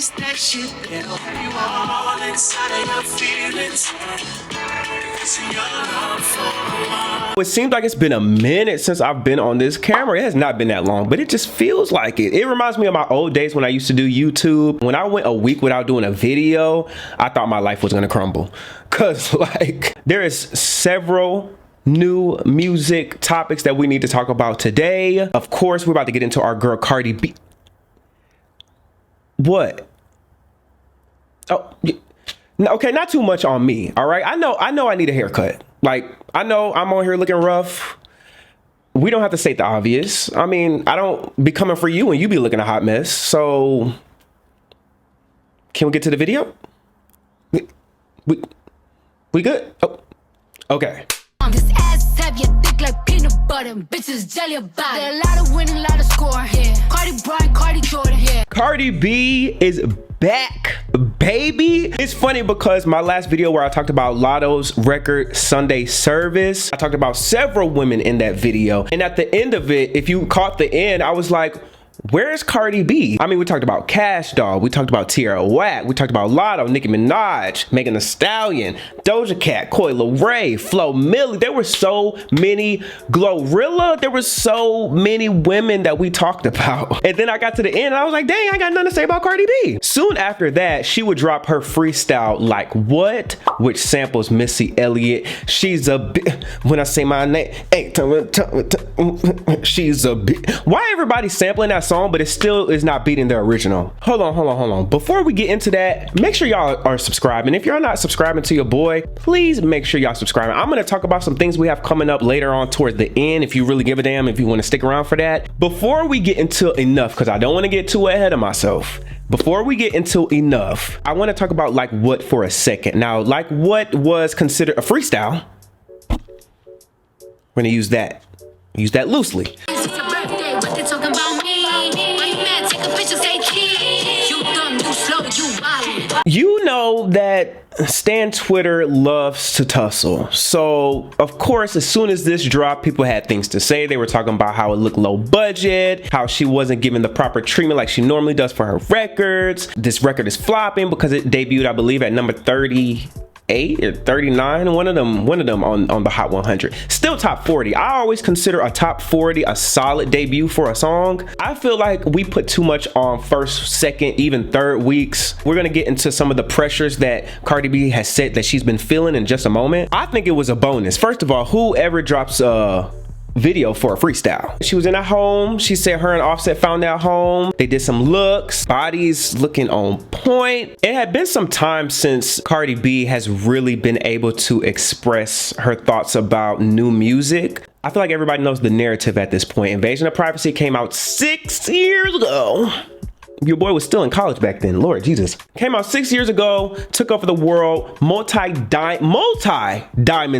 is that shit that'll have you all inside of your feelings. It seems like it's been a minute since I've been on this camera. It has not been that long, but it just feels like it. It reminds me of my old days when I used to do YouTube. When I went a week without doing a video, I thought my life was gonna crumble. Cause like there is several new music topics that we need to talk about today. Of course, we're about to get into our girl Cardi B. What? Oh, no, okay, not too much on me, all right? I know I need a haircut. Like, I know I'm on here looking rough. We don't have to state the obvious. I mean, I don't be coming for you and you be looking a hot mess. So, can we get to the video? We good? Oh, okay. This ass tap you thick like peanut butter. Bitches jelly about it. A lot of winning, a lot of scoring. Yeah. Cardi Brian, Cardi Jordan. Yeah. Cardi B is back, baby. It's funny because my last video where I talked about Lotto's record Sunday service, I talked about several women in that video. And at the end of it, if you caught the end, I was like, where's Cardi B? I mean, we talked about Cash Doll, we talked about Tierra Whack, we talked about Lotto, Nicki Minaj, Megan Thee Stallion, Doja Cat, Coi Leray, Flo Milly. There were so many, Glorilla. There were so many women that we talked about. And then I got to the end and I was like, dang, I got nothing to say about Cardi B. Soon after that, she would drop her freestyle Like What, which samples Missy Elliott. She's a bitch. When I say my name, she's a bitch. Why everybody sampling that song, but it still is not beating the original? Hold on. Before we get into that, make sure y'all are subscribing. If you're not subscribing to your boy, please make sure y'all subscribe. I'm gonna talk about some things we have coming up later on towards the end, if you really give a damn, if you want to stick around for that. Before we get into enough, because I don't want to get too ahead of myself, before we get into enough, I want to talk about Like What for a second. Now, Like What was considered a freestyle. We're gonna use that loosely. You know that Stan Twitter loves to tussle. So, of course, as soon as this dropped, people had things to say. They were talking about how it looked low budget, how she wasn't given the proper treatment like she normally does for her records. This record is flopping because it debuted, I believe, at number 38 or 39, one of them on the Hot 100. Still top 40. I always consider a top 40 a solid debut for a song. I feel like we put too much on first, second, even third weeks. We're gonna get into some of the pressures that Cardi B has said that she's been feeling in just a moment. I think it was a bonus. First of all, whoever drops a video for a freestyle. She was in a home. She said her and Offset found that home. They did some looks, bodies looking on point. It had been some time since Cardi B has really been able to express her thoughts about new music. I feel like everybody knows the narrative at this point. Invasion of Privacy came out 6 years ago. Your boy was still in college back then. Lord Jesus. Came out 6 years ago, took over the world, multi-diamond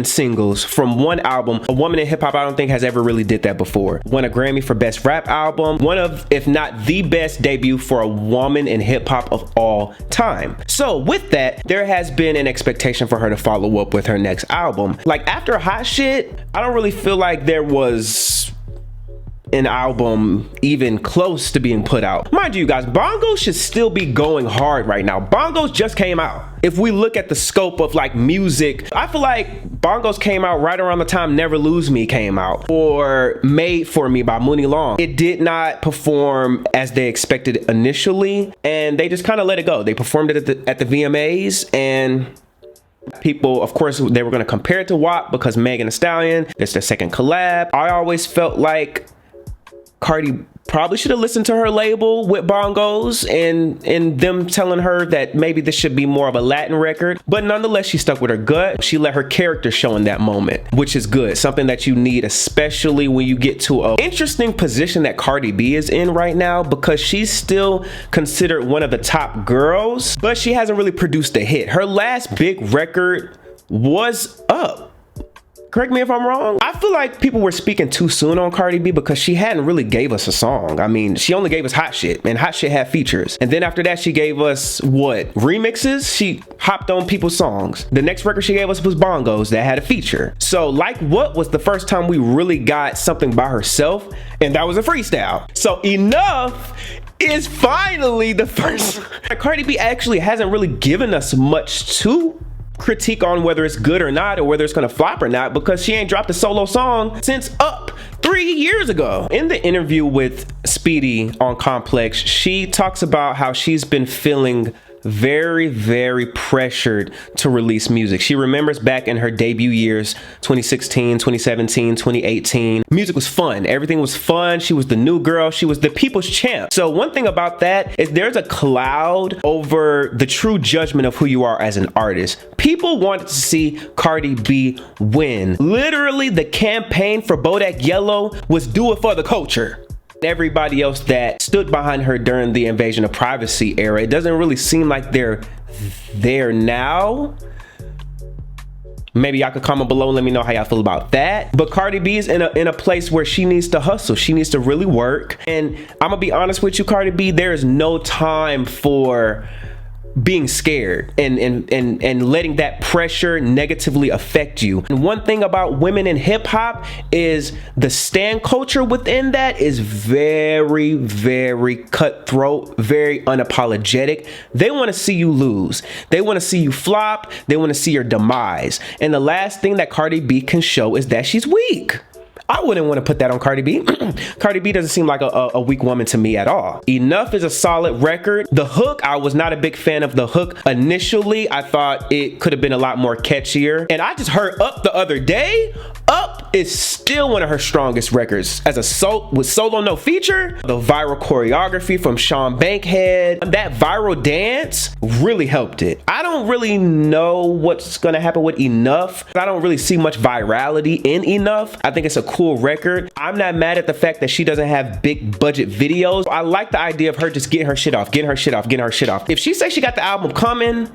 singles from one album. A woman in hip hop, I don't think has ever really did that before. Won a Grammy for Best Rap Album. One of, if not the best debut for a woman in hip hop of all time. So with that, there has been an expectation for her to follow up with her next album. Like after Hot Shit, I don't really feel like there was an album even close to being put out. Mind you guys, Bongo should still be going hard right now. Bongos just came out. If we look at the scope of like music, I feel like Bongos came out right around the time Never Lose Me came out, or Made For Me by Mooney Long. It did not perform as they expected initially, and they just kind of let it go. They performed it at the VMAs, and people, of course, they were going to compare it to WAP because Megan Thee Stallion, it's their second collab. I always felt like Cardi probably should have listened to her label with Bongos and them telling her that maybe this should be more of a Latin record. But nonetheless, she stuck with her gut. She let her character show in that moment, which is good. Something that you need, especially when you get to an interesting position that Cardi B is in right now, because she's still considered one of the top girls, but she hasn't really produced a hit. Her last big record was Up. Correct me if I'm wrong. I feel like people were speaking too soon on Cardi B because she hadn't really gave us a song. I mean, she only gave us Hot Shit, and Hot Shit had features. And then after that, she gave us what? Remixes? She hopped on people's songs. The next record she gave us was Bongos that had a feature. So Like What was the first time we really got something by herself, and that was a freestyle. So Enough is finally the first. Cardi B actually hasn't really given us much to critique on whether it's good or not, or whether it's gonna flop or not, because she ain't dropped a solo song since Up 3 years ago. In the interview with Speedy on Complex, she talks about how she's been feeling very pressured to release music. She remembers back in her debut years, 2016, 2017, 2018, music was fun. Everything was fun. She was the new girl. She was the people's champ. So one thing about that is there's a cloud over the true judgment of who you are as an artist. People wanted to see Cardi B win. Literally, the campaign for Bodak Yellow was do it for the culture. Everybody else that stood behind her during the invasion of privacy era, it doesn't really seem like they're there now. Maybe y'all could comment below and let me know how y'all feel about that. But Cardi B is in a place where she needs to hustle. She needs to really work. And I'm gonna be honest with you, Cardi B, there is no time for being scared and letting that pressure negatively affect you. And one thing about women in hip hop is the stan culture within that is very cutthroat, very unapologetic. They want to see you lose. They want to see you flop. They want to see your demise. And the last thing that Cardi B can show is that she's weak. I wouldn't want to put that on Cardi B. Cardi B doesn't seem like a weak woman to me at all. Enough is a solid record. The hook, I was not a big fan of the hook initially. I thought it could have been a lot more catchier. And I just heard Up the other day. Up is still one of her strongest records. As a with solo no feature, the viral choreography from Sean Bankhead, that viral dance really helped it. I don't really know what's gonna happen with Enough. I don't really see much virality in Enough. I think it's a cool record. I'm not mad at the fact that she doesn't have big budget videos. I like the idea of her just getting her shit off. If she says she got the album coming,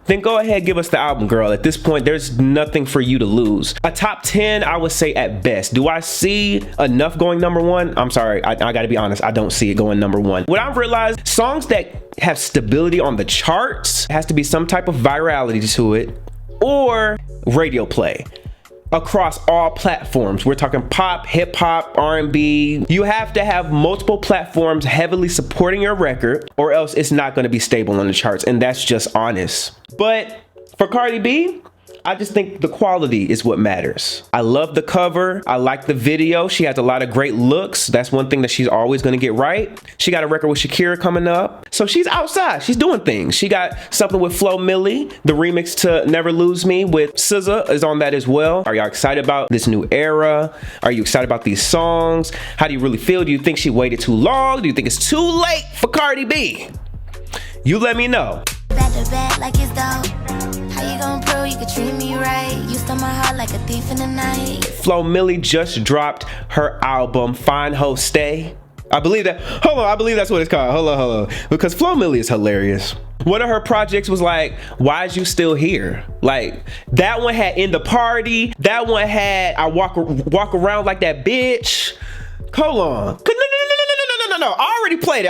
then go ahead, give us the album, girl. At this point, there's nothing for you to lose. A top 10, I would say at best. Do I see Enough going #1? I'm sorry, I gotta be honest, I don't see it going #1. What I've realized, songs that have stability on the charts has to be some type of virality to it or radio play. Across all platforms. We're talking pop, hip hop, R&B. You have to have multiple platforms heavily supporting your record, or else it's not going to be stable on the charts, and that's just honest. But for Cardi B, I just think the quality is what matters. I love the cover. I like the video. She has a lot of great looks. That's one thing that she's always gonna get right. She got a record with Shakira coming up. So she's outside, she's doing things. She got something with Flo Milly. The remix to Never Lose Me with SZA is on that as well. Are y'all excited about this new era? Are you excited about these songs? How do you really feel? Do you think she waited too long? Do you think it's too late for Cardi B? You let me know. Back to back like it's dope. How you gon' prove you could treat me right? You stole my heart like a thief in the night. Flo Milly just dropped her album, Fine Ho Stay. I believe that, hold on, I believe that's what it's called. Hold on. Because Flo Milly is hilarious. One of her projects was like, Why Is You Still Here? Like, that one had In the Party. That one had I Walk Around Like That Bitch. Hold on. No, I already played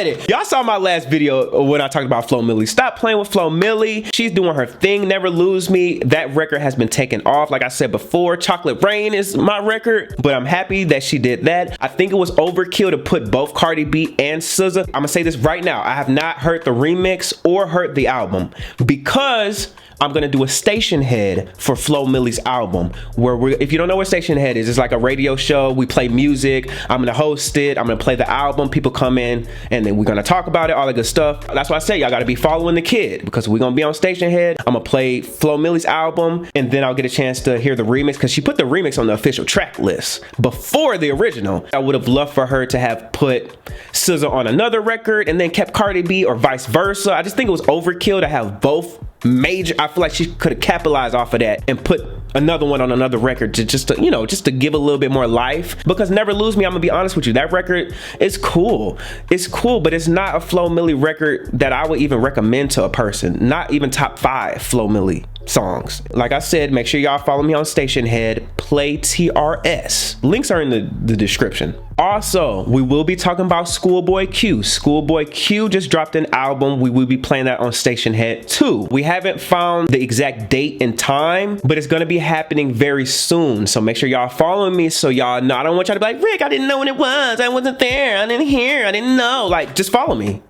it. Y'all saw my last video when I talked about Flo Milly. Stop playing with Flo Milly. She's doing her thing. Never Lose Me. That record has been taken off. Like I said before, Chocolate Rain is my record, but I'm happy that she did that. I think it was overkill to put both Cardi B and SZA. I'm gonna say this right now. I have not heard the remix or heard the album because I'm gonna do a station head for Flo Milly's album, where if you don't know what station head is, it's like a radio show. We play music. I'm gonna host it. I'm gonna play the album. People come in and then we're gonna talk about it, all the good stuff. That's why I say y'all gotta be following the kid, because we're gonna be on station head. I'm gonna play Flo Milly's album, and then I'll get a chance to hear the remix, because she put the remix on the official track list before the original. I would have loved for her to have put SZA on another record and then kept Cardi B, or vice versa. I just think it was overkill to have both major. I feel like she could have capitalized off of that and put another one on another record to just to give a little bit more life. Because Never Lose Me, I'm gonna be honest with you, that record is cool. It's cool, but it's not a Flo Milly record that I would even recommend to a person. Not even top 5 Flo Milly songs. Like I said, make sure y'all follow me on Station Head, Playtrs. Links are in the description. Also, we will be talking about Schoolboy Q. Schoolboy Q just dropped an album. We will be playing that on Station Head too. We haven't found the exact date and time, but it's gonna be happening very soon. So make sure y'all follow me so y'all know. I don't want y'all to be like, Rick, I didn't know when it was. I wasn't there. I didn't hear. I didn't know. Like, just follow me.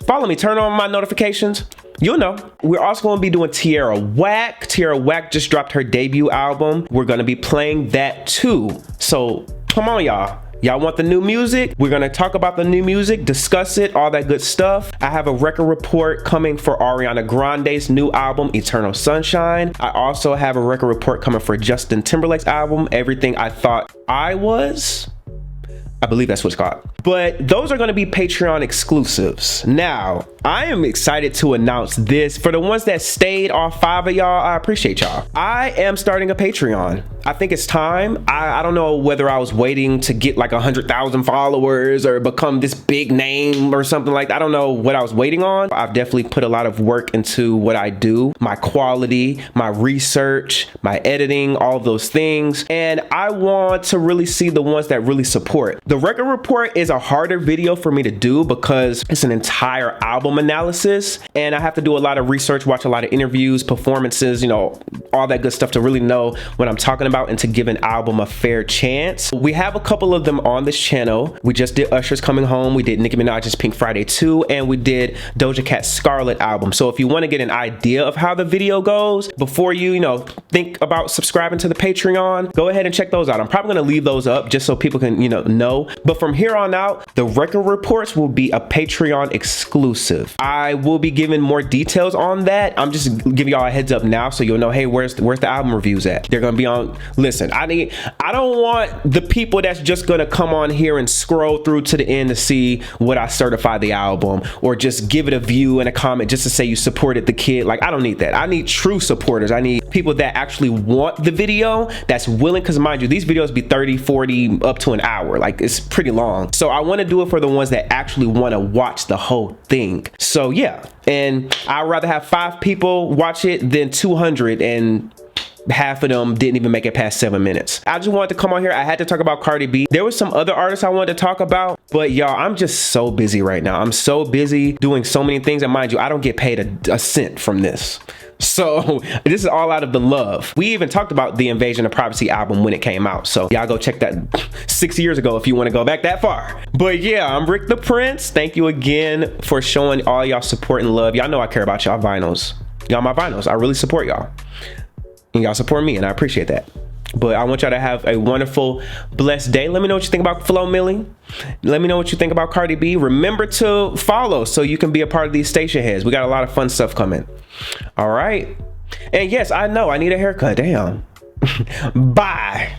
Follow me. Turn on my notifications. You'll know. We're also going to be doing Tierra Whack. Tierra Whack just dropped her debut album. We're going to be playing that too. So come on, y'all. Y'all want the new music? We're going to talk about the new music, discuss it, all that good stuff. I have a record report coming for Ariana Grande's new album, Eternal Sunshine. I also have a record report coming for Justin Timberlake's album, Everything I Thought I Was. I believe that's what it's called. But those are going to be Patreon exclusives. Now, I am excited to announce this. For the ones that stayed, all 5 of y'all, I appreciate y'all. I am starting a Patreon. I think it's time. I don't know whether I was waiting to get like 100,000 followers or become this big name or something like that. I don't know what I was waiting on. I've definitely put a lot of work into what I do, my quality, my research, my editing, all of those things. And I want to really see the ones that really support. The record report is a harder video for me to do because it's an entire album analysis and I have to do a lot of research, watch a lot of interviews, performances, you know, all that good stuff to really know what I'm talking about and to give an album a fair chance. We have a couple of them on this channel. We just did Usher's Coming Home, we did Nicki Minaj's Pink Friday 2, and we did Doja Cat's Scarlet album. So if you want to get an idea of how the video goes before you know, think about subscribing to the Patreon, go ahead and check those out. I'm probably going to leave those up just so people can, you know. But from here on out, the record reports will be a Patreon exclusive. I will be giving more details on that. I'm just giving y'all a heads up now so you'll know, hey, where's the album reviews at? They're gonna be on. Listen, I don't want the people that's just gonna come on here and scroll through to the end to see what I certify the album or just give it a view and a comment just to say you supported the kid. Like, I don't need that. I need true supporters. I need people that actually want the video, that's willing, because mind you, these videos be 30, 40, up to an hour. Like, it's pretty long. So I want to do it for the ones that actually want to watch the whole thing. So yeah, and I'd rather have 5 people watch it than 200 and half of them didn't even make it past 7 minutes. I just wanted to come on here. I had to talk about Cardi B. There was some other artists I wanted to talk about, but y'all, I'm just so busy right now. I'm so busy doing so many things, and mind you, I don't get paid a cent from this. So this is all out of the love. We even talked about the Invasion of Privacy album when it came out. So y'all go check that 6 years ago if you want to go back that far. But yeah, I'm Rick the Prince. Thank you again for showing all y'all support and love. Y'all know I care about y'all vinyls. Y'all my vinyls. I really support y'all. And y'all support me, and I appreciate that. But I want y'all to have a wonderful, blessed day. Let me know what you think about Flo Milly. Let me know what you think about Cardi B. Remember to follow so you can be a part of these station heads. We got a lot of fun stuff coming. All right. And yes, I know I need a haircut. Damn. Bye.